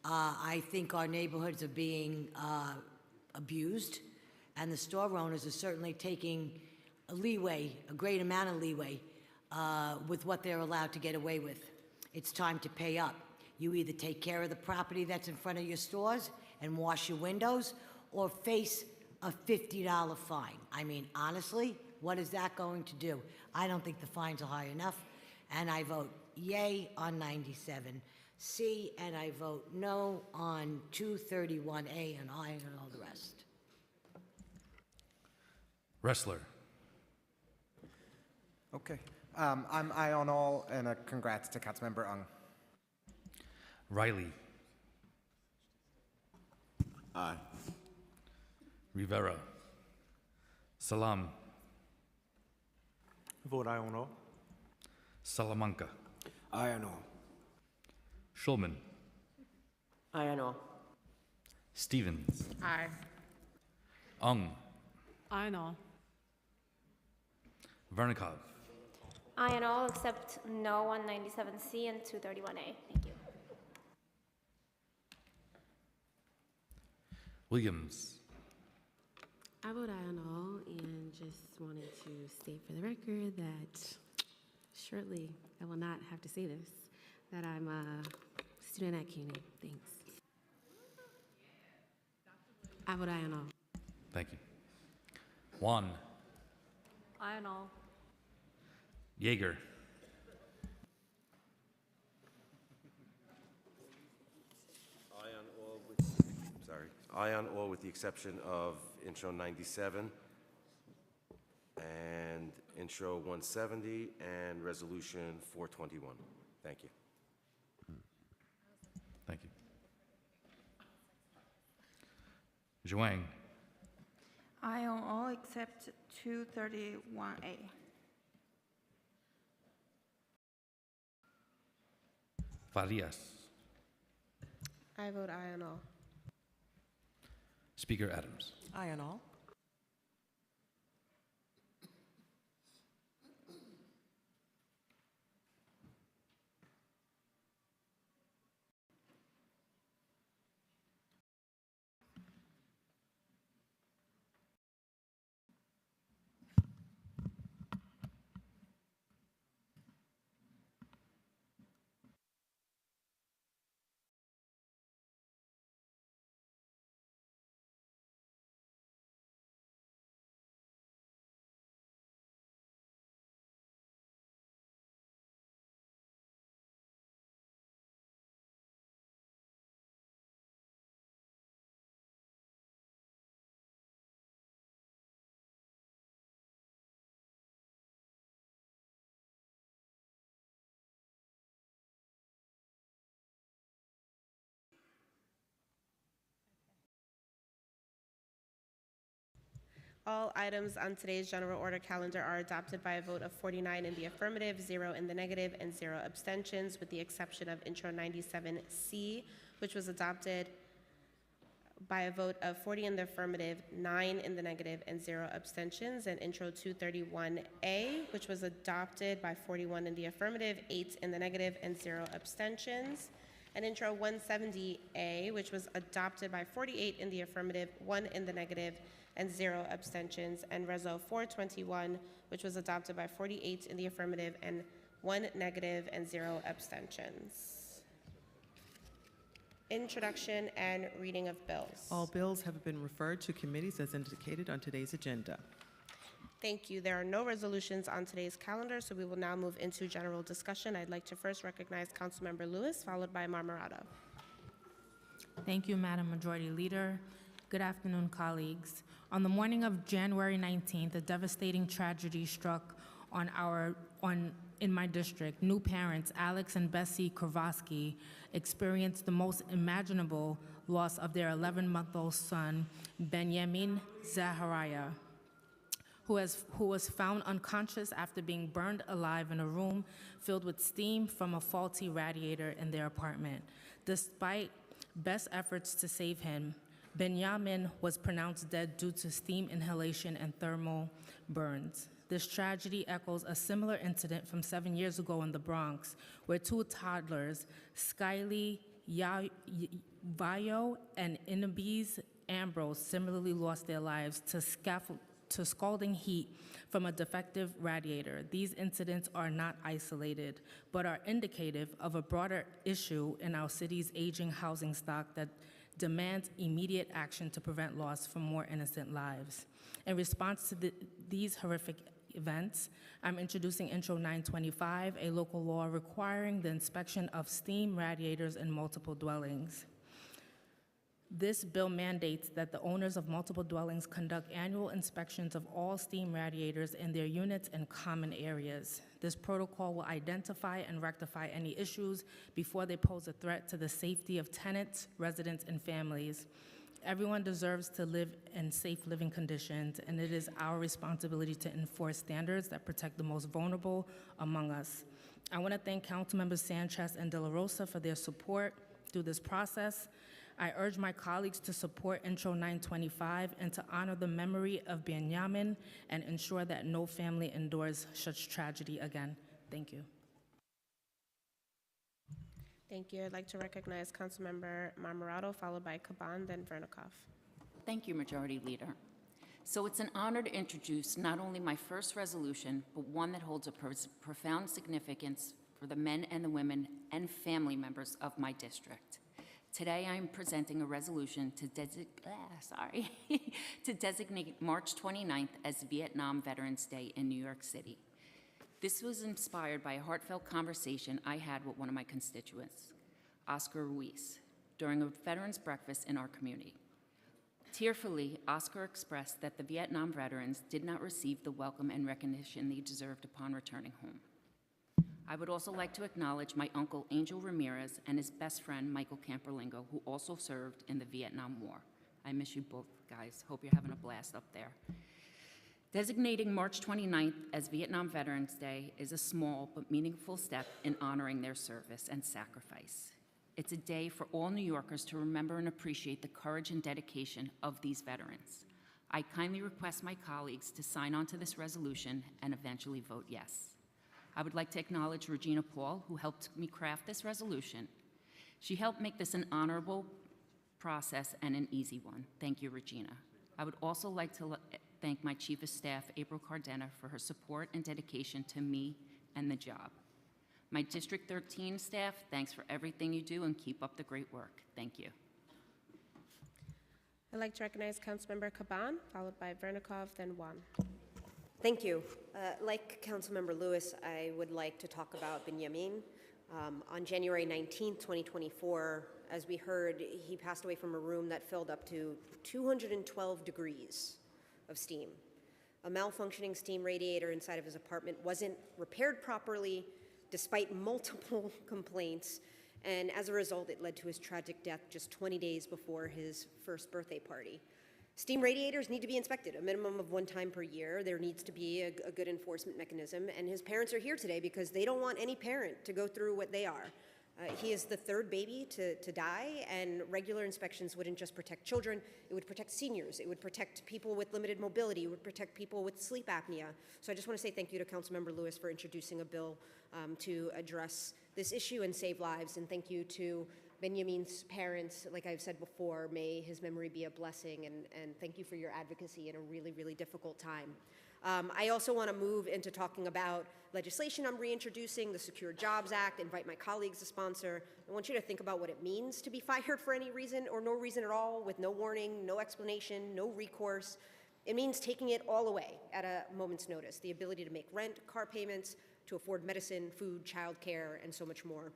I think our neighborhoods are being abused, and the store owners are certainly taking a leeway, a great amount of leeway, with what they're allowed to get away with. It's time to pay up. You either take care of the property that's in front of your stores and wash your windows, or face a $50 fine. I mean, honestly, what is that going to do? I don't think the fines are high enough, and I vote yay on 97C, and I vote no on 231A and aye on all the rest. Wrestler. Okay. I'm aye on all, and congrats to Councilmember Ung. Riley. Aye. Rivera. Salam. Vote aye on all. Salamanca. Aye on all. Schulman. Aye on all. Stevens. Aye. Ung. Aye on all. Vernikov. Aye on all except no on 97C and 231A. Thank you. Williams. I vote aye on all, and just wanted to state for the record that shortly I will not have to say this, that I'm a student at CUNY. Thanks. I vote aye on all. Thank you. Juan. Aye on all. Yeager. Aye on all with the exception of intro 97 and intro 170 and resolution 421. Thank you. Thank you. Zhuang. Aye on all except 231A. Farias. I vote aye on all. Speaker Adams. Aye on all. All items on today's general order calendar are adopted by a vote of 49 in the affirmative, 0 in the negative, and 0 abstentions, with the exception of intro 97C, which was adopted by a vote of 40 in the affirmative, 9 in the negative, and 0 abstentions, and intro 231A, which was adopted by 41 in the affirmative, 8 in the negative, and 0 abstentions, and intro 170A, which was adopted by 48 in the affirmative, 1 in the negative, and 0 abstentions, and Reso 421, which was adopted by 48 in the affirmative and 1 negative and 0 abstentions. Introduction and reading of bills. All bills have been referred to committees as indicated on today's agenda. Thank you. There are no resolutions on today's calendar, so we will now move into general discussion. I'd like to first recognize Councilmember Lewis, followed by Marmorato. Thank you, Madam Majority Leader. Good afternoon, colleagues. On the morning of January 19th, a devastating tragedy struck in my district. New parents, Alex and Bessie Kravosky, experienced the most imaginable loss of their 11-month-old son, Benjamin Zahariah, who was found unconscious after being burned alive in a room filled with steam from a faulty radiator in their apartment. Despite best efforts to save him, Benjamin was pronounced dead due to steam inhalation and thermal burns. This tragedy echoes a similar incident from 7 years ago in the Bronx, where two toddlers, Skylie Vayo and Inabise Ambrose, similarly lost their lives to scalding heat from a defective radiator. These incidents are not isolated, but are indicative of a broader issue in our city's aging housing stock that demands immediate action to prevent loss from more innocent lives. In response to these horrific events, I'm introducing Intro 925, a local law requiring the inspection of steam radiators in multiple dwellings. This bill mandates that the owners of multiple dwellings conduct annual inspections of all steam radiators in their units and common areas. This protocol will identify and rectify any issues before they pose a threat to the safety of tenants, residents, and families. Everyone deserves to live in safe living conditions, and it is our responsibility to enforce standards that protect the most vulnerable among us. I want to thank Councilmembers Sanchez and De La Rosa for their support through this process. I urge my colleagues to support Intro 925 and to honor the memory of Benjamin and ensure that no family endures such tragedy again. Thank you. Thank you. I'd like to recognize Councilmember Marmorato, followed by Caban, then Vernikov. Thank you, Majority Leader. So it's an honor to introduce not only my first resolution, but one that holds a profound significance for the men and the women and family members of my district. Today, I am presenting a resolution to designate March 29th as Vietnam Veterans Day in New York City. This was inspired by a heartfelt conversation I had with one of my constituents, Oscar Ruiz, during a veterans breakfast in our community. Tearfully, Oscar expressed that the Vietnam veterans did not receive the welcome and recognition they deserved upon returning home. I would also like to acknowledge my uncle Angel Ramirez and his best friend Michael Camperlingo, who also served in the Vietnam War. I miss you both, guys. Hope you're having a blast up there. Designating March 29th as Vietnam Veterans Day is a small but meaningful step in honoring their service and sacrifice. It's a day for all New Yorkers to remember and appreciate the courage and dedication of these veterans. I kindly request my colleagues to sign on to this resolution and eventually vote yes. I would like to acknowledge Regina Paul, who helped me craft this resolution. She helped make this an honorable process and an easy one. Thank you, Regina. I would also like to thank my Chief of Staff, April Cardena, for her support and dedication to me and the job. My District 13 staff, thanks for everything you do and keep up the great work. Thank you. I'd like to recognize Councilmember Caban, followed by Vernikov, then Juan. Thank you. Like Councilmember Lewis, I would like to talk about Benjamin. On January 19th, 2024, as we heard, he passed away from a room that filled up to 212 degrees of steam. A malfunctioning steam radiator inside of his apartment wasn't repaired properly, despite multiple complaints, and as a result, it led to his tragic death just 20 days before his first birthday party. Steam radiators need to be inspected, a minimum of 1 time per year. There needs to be a good enforcement mechanism, and his parents are here today because they don't want any parent to go through what they are. He is the 3rd baby to die, and regular inspections wouldn't just protect children, it would protect seniors, it would protect people with limited mobility, it would protect people with sleep apnea. So I just want to say thank you to Councilmember Lewis for introducing a bill to address this issue and save lives, and thank you to Benjamin's parents. Like I've said before, may his memory be a blessing, and thank you for your advocacy in a really, really difficult time. I also want to move into talking about legislation I'm reintroducing, the Secure Jobs Act, invite my colleagues to sponsor. I want you to think about what it means to be fired for any reason or no reason at all, with no warning, no explanation, no recourse. It means taking it all away at a moment's notice, the ability to make rent, car payments, to afford medicine, food, childcare, and so much more.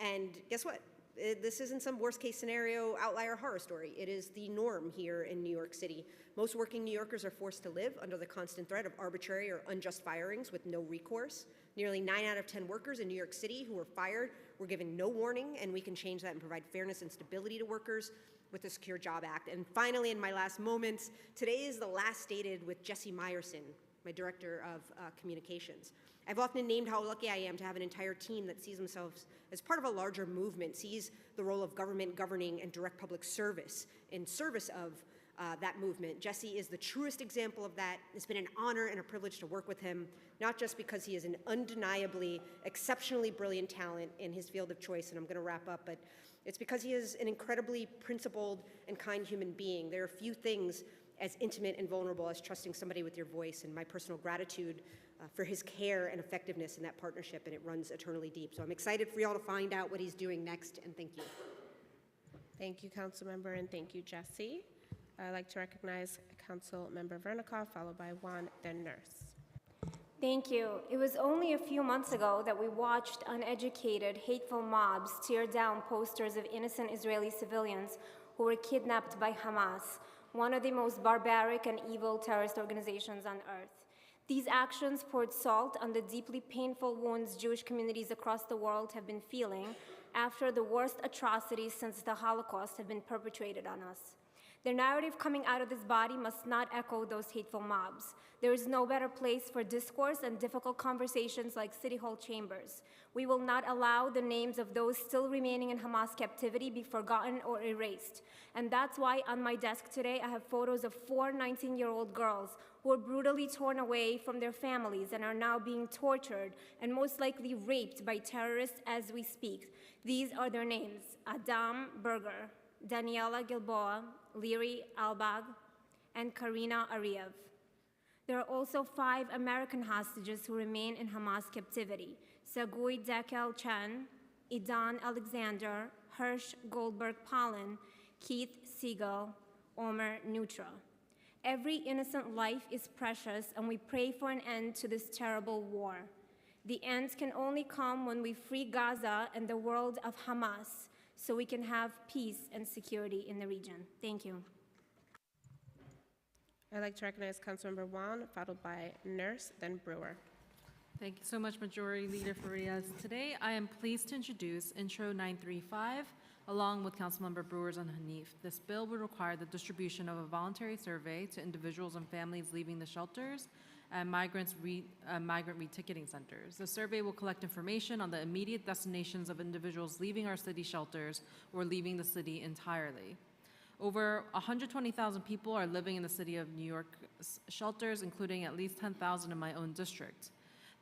And guess what? This isn't some worst-case scenario outlier horror story. It is the norm here in New York City. Most working New Yorkers are forced to live under the constant threat of arbitrary or unjust firings with no recourse. Nearly 9 out of 10 workers in New York City who were fired were given no warning, and we can change that and provide fairness and stability to workers with the Secure Job Act. And finally, in my last moments, today is the last dated with Jesse Meyerson, my Director of Communications. I've often named how lucky I am to have an entire team that sees themselves as part of a larger movement, sees the role of government governing and direct public service in service of that movement. Jesse is the truest example of that. It's been an honor and a privilege to work with him, not just because he is an undeniably, exceptionally brilliant talent in his field of choice, and I'm going to wrap up, but it's because he is an incredibly principled and kind human being. There are few things as intimate and vulnerable as trusting somebody with your voice, and my personal gratitude for his care and effectiveness in that partnership, and it runs eternally deep. So I'm excited for y'all to find out what he's doing next, and thank you. Thank you, Councilmember, and thank you, Jesse. I'd like to recognize Councilmember Vernikov, followed by Juan, then Nurse. Thank you. It was only a few months ago that we watched uneducated, hateful mobs tear down posters of innocent Israeli civilians who were kidnapped by Hamas, one of the most barbaric and evil terrorist organizations on earth. These actions poured salt on the deeply painful wounds Jewish communities across the world have been feeling after the worst atrocities since the Holocaust have been perpetrated on us. The narrative coming out of this body must not echo those hateful mobs. There is no better place for discourse and difficult conversations like City Hall chambers. We will not allow the names of those still remaining in Hamas captivity be forgotten or erased. And that's why on my desk today I have photos of 4 19-year-old girls who were brutally torn away from their families and are now being tortured and most likely raped by terrorists as we speak. These are their names: Adam Berger, Daniela Gilboa, Liri Albag, and Karina Ariev. There are also 5 American hostages who remain in Hamas captivity: Sagui Dekel Chen, Idan Alexander, Hirsch Goldberg Pollen, Keith Siegel, Omer Nutra. Every innocent life is precious, and we pray for an end to this terrible war. The end can only come when we free Gaza and the world of Hamas, so we can have peace and security in the region. Thank you. I'd like to recognize Councilmember Juan, followed by Nurse, then Brewer. Thank you so much, Majority Leader Farias. Today, I am pleased to introduce Intro 935, along with Councilmember Brewers and Hanif. This bill would require the distribution of a voluntary survey to individuals and families leaving the shelters and migrant reticketing centers. The survey will collect information on the immediate destinations of individuals leaving our city shelters or leaving the city entirely. Over 120,000 people are living in the City of New York shelters, including at least 10,000 in my own district.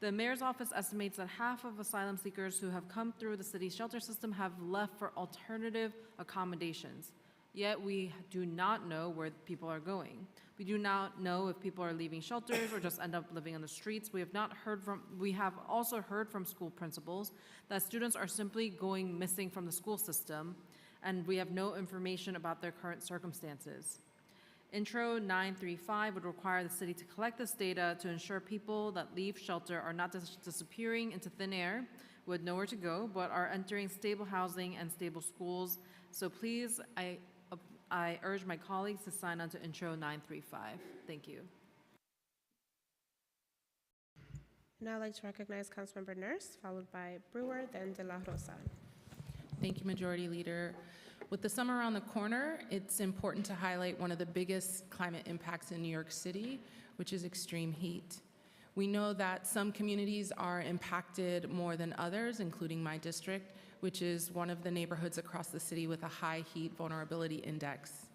The mayor's office estimates that half of asylum seekers who have come through the city's shelter system have left for alternative accommodations. Yet we do not know where people are going. We do not know if people are leaving shelters or just end up living on the streets. We have also heard from school principals that students are simply going missing from the school system, and we have no information about their current circumstances. Intro 935 would require the city to collect this data to ensure people that leave shelter are not disappearing into thin air with nowhere to go, but are entering stable housing and stable schools. So please, I urge my colleagues to sign on to Intro 935. Thank you. Now I'd like to recognize Councilmember Nurse, followed by Brewer, then De La Rosa. Thank you, Majority Leader. With the summer around the corner, it's important to highlight one of the biggest climate impacts in New York City, which is extreme heat. We know that some communities are impacted more than others, including my district, which is one of the neighborhoods across the city with a high heat vulnerability index.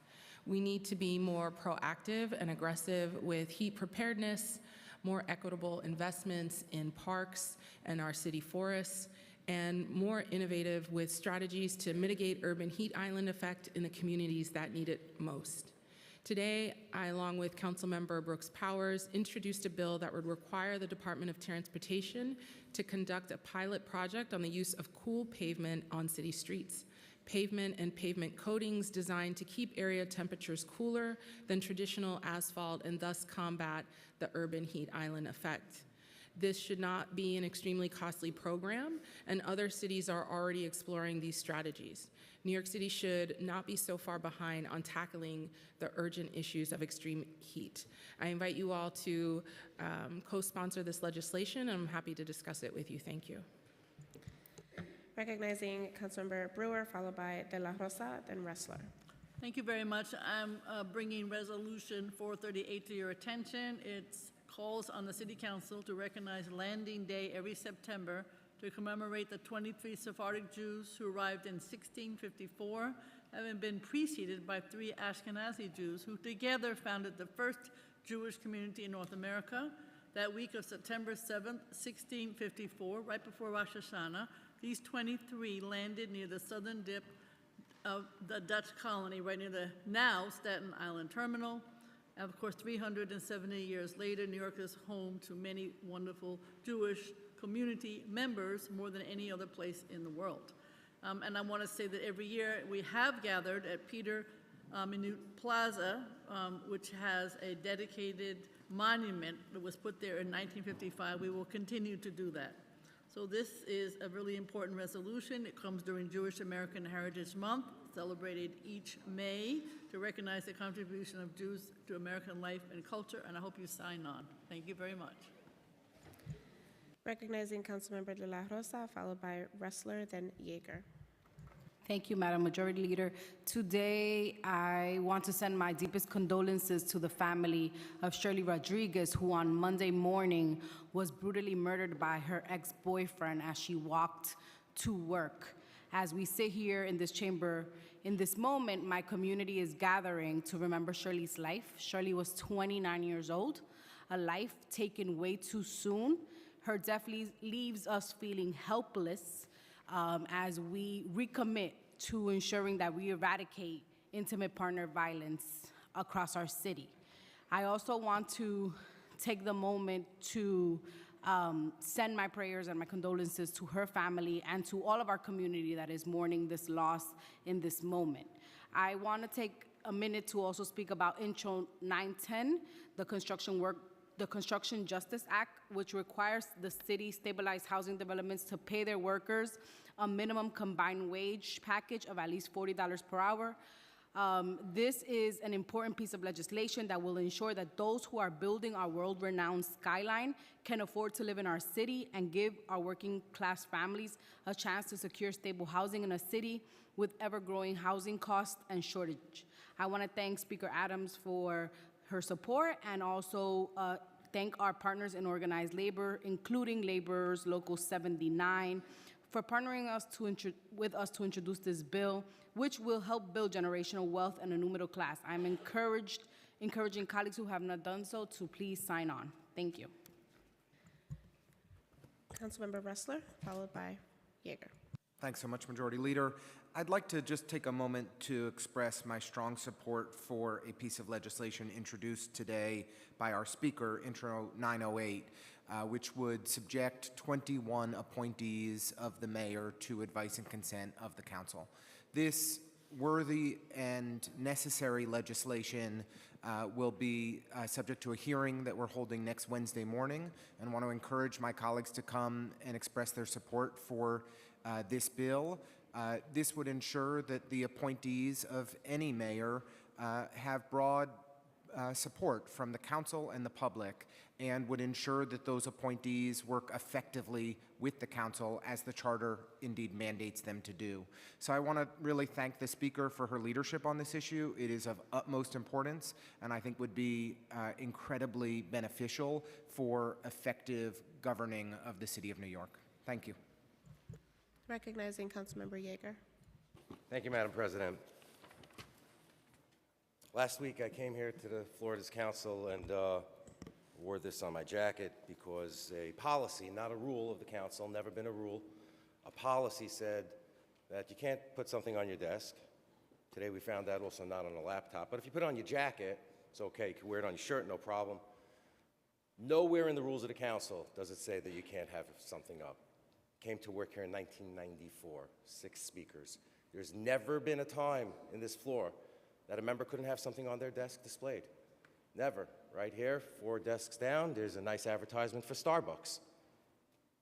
We need to be more proactive and aggressive with heat preparedness, more equitable investments in parks and our city forests, and more innovative with strategies to mitigate urban heat island effect in the communities that need it most. Today, I, along with Councilmember Brooks Powers, introduced a bill that would require the Department of Transportation to conduct a pilot project on the use of cool pavement on city streets. pavement and pavement coatings designed to keep area temperatures cooler than traditional asphalt and thus combat the urban heat island effect. This should not be an extremely costly program, and other cities are already exploring these strategies. New York City should not be so far behind on tackling the urgent issues of extreme heat. I invite you all to co-sponsor this legislation, and I'm happy to discuss it with you. Thank you. Recognizing Councilmember Brewer, followed by De La Rosa, then Ressler. Thank you very much. I'm bringing Resolution 438 to your attention. It calls on the City Council to recognize Landing Day every September to commemorate the 23 Sephardic Jews who arrived in 1654, having been preceded by 3 Ashkenazi Jews who together founded the first Jewish community in North America. That week of September 7th, 1654, right before Rosh Hashanah, these 23 landed near the southern tip of the Dutch colony, right near the now Staten Island terminal. And of course, 370 years later, New York is home to many wonderful Jewish community members, more than any other place in the world. And I want to say that every year we have gathered at Peter Minute Plaza, which has a dedicated monument that was put there in 1955. We will continue to do that. So this is a really important resolution. It comes during Jewish American Heritage Month, celebrated each May to recognize the contribution of Jews to American life and culture, and I hope you sign on. Thank you very much. Recognizing Councilmember De La Rosa, followed by Ressler, then Yeager. Thank you, Madam Majority Leader. Today, I want to send my deepest condolences to the family of Shirley Rodriguez, who on Monday morning was brutally murdered by her ex-boyfriend as she walked to work. As we sit here in this chamber, in this moment, my community is gathering to remember Shirley's life. Shirley was 29 years old, a life taken way too soon. Her death leaves us feeling helpless as we recommit to ensuring that we eradicate intimate partner violence across our city. I also want to take the moment to send my prayers and my condolences to her family and to all of our community that is mourning this loss in this moment. I want to take a minute to also speak about Intro 910, the Construction Justice Act, which requires the city stabilized housing developments to pay their workers a minimum combined wage package of at least $40 per hour. This is an important piece of legislation that will ensure that those who are building our world-renowned skyline can afford to live in our city and give our working-class families a chance to secure stable housing in a city with ever-growing housing costs and shortage. I want to thank Speaker Adams for her support and also thank our partners in organized labor, including Laborers Local 79, for partnering with us to introduce this bill, which will help build generational wealth and a new middle class. I'm encouraging colleagues who have not done so to please sign on. Thank you. Councilmember Ressler, followed by Yeager. Thanks so much, Majority Leader. I'd like to just take a moment to express my strong support for a piece of legislation introduced today by our Speaker, Intro 908, which would subject 21 appointees of the mayor to advice and consent of the council. This worthy and necessary legislation will be subject to a hearing that we're holding next Wednesday morning, and want to encourage my colleagues to come and express their support for this bill. This would ensure that the appointees of any mayor have broad support from the council and the public, and would ensure that those appointees work effectively with the council as the charter indeed mandates them to do. So I want to really thank the Speaker for her leadership on this issue. It is of utmost importance, and I think would be incredibly beneficial for effective governing of the City of New York. Thank you. Recognizing Councilmember Yeager. Thank you, Madam President. Last week, I came here to the Florida's Council and wore this on my jacket because a policy, not a rule of the council, never been a rule, a policy said that you can't put something on your desk. Today we found out also not on a laptop, but if you put it on your jacket, it's okay. You can wear it on your shirt, no problem. Nowhere in the rules of the council does it say that you can't have something up. Came to work here in 1994, 6 speakers. There's never been a time in this floor that a member couldn't have something on their desk displayed. Never. Right here, 4 desks down, there's a nice advertisement for Starbucks.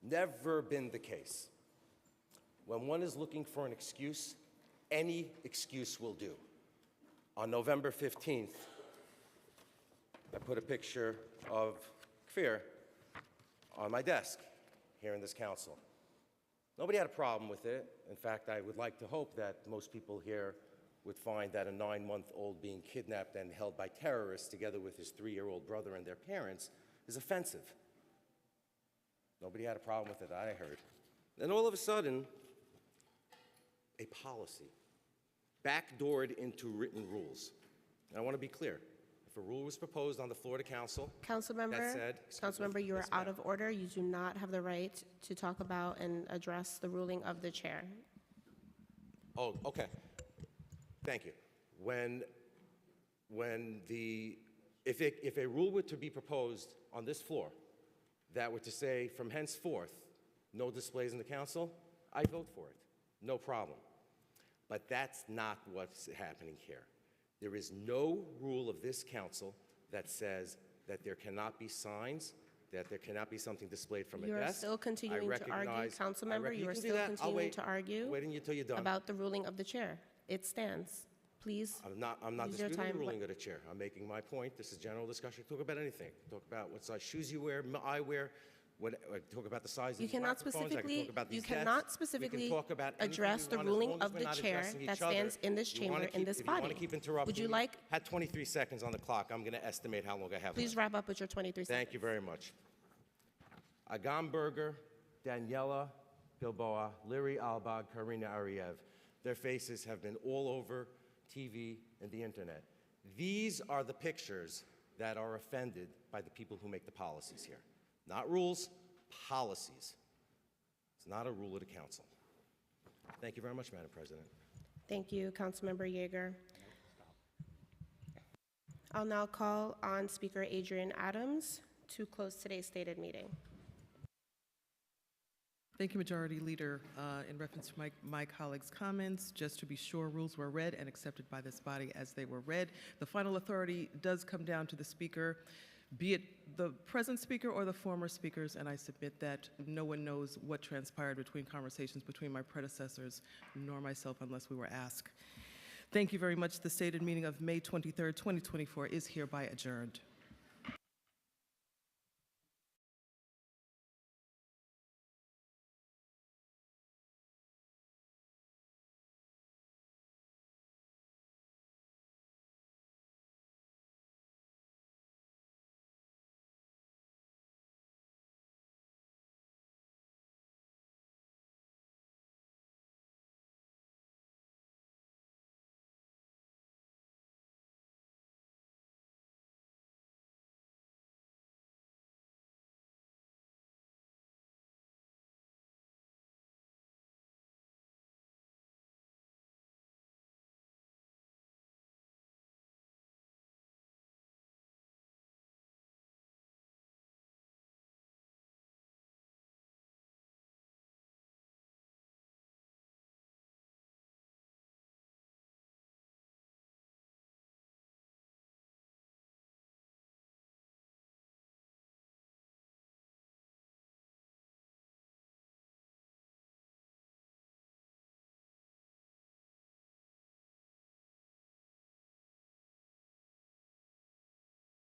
Never been the case. When one is looking for an excuse, any excuse will do. On November 15th, I put a picture of Kfir on my desk here in this council. Nobody had a problem with it. In fact, I would like to hope that most people here would find that a 9-month-old being kidnapped and held by terrorists together with his 3-year-old brother and their parents is offensive. Nobody had a problem with it, I heard. Then all of a sudden, a policy backdoored into written rules. And I want to be clear. If a rule was proposed on the floor to council, Councilmember, you are out of order. You do not have the right to talk about and address the ruling of the chair. Oh, okay. Thank you. If a rule were to be proposed on this floor that were to say from henceforth, no displays in the council, I'd vote for it. No problem. But that's not what's happening here. There is no rule of this council that says that there cannot be signs, that there cannot be something displayed from a desk. You are still continuing to argue, Councilmember. You are still continuing to argue about the ruling of the chair. It stands. Please I'm not use your disputing the time. ruling of the chair. I'm making my point. This is general discussion. Talk about anything. Talk about what size shoes you wear, I wear. Talk about the size of You these cannot microphones. I can talk about these desks. We can talk about anything address we the want, as ruling long as of we're the not chair addressing each that other. stands in this You wanna chamber, in keep- this if you want body. to keep interrupting Would you me, like? had 23 seconds on the clock. I'm going to estimate how long I have Please left. wrap up with your 23 seconds. Thank you very much. Agam Berger, Daniela Gilboa, Liri Albag, Karina Ariev. Their faces have been all over TV and the internet. These are the pictures that are offended by the people who make the policies here. Not rules, policies. It's not a rule of the council. Thank you very much, Madam President. Thank you, Councilmember Yeager. I'll now call on Speaker Adrian Adams to close today's stated meeting. Thank you, Majority Leader. In reference to my colleagues' comments, just to be sure, rules were read and accepted by this body as they were read. The final authority does come down to the Speaker, be it the present Speaker or the former Speakers, and I submit that no one knows what transpired between conversations between my predecessors nor myself unless we were asked. Thank you very much. The stated meeting of May 23rd, 2024 is hereby adjourned.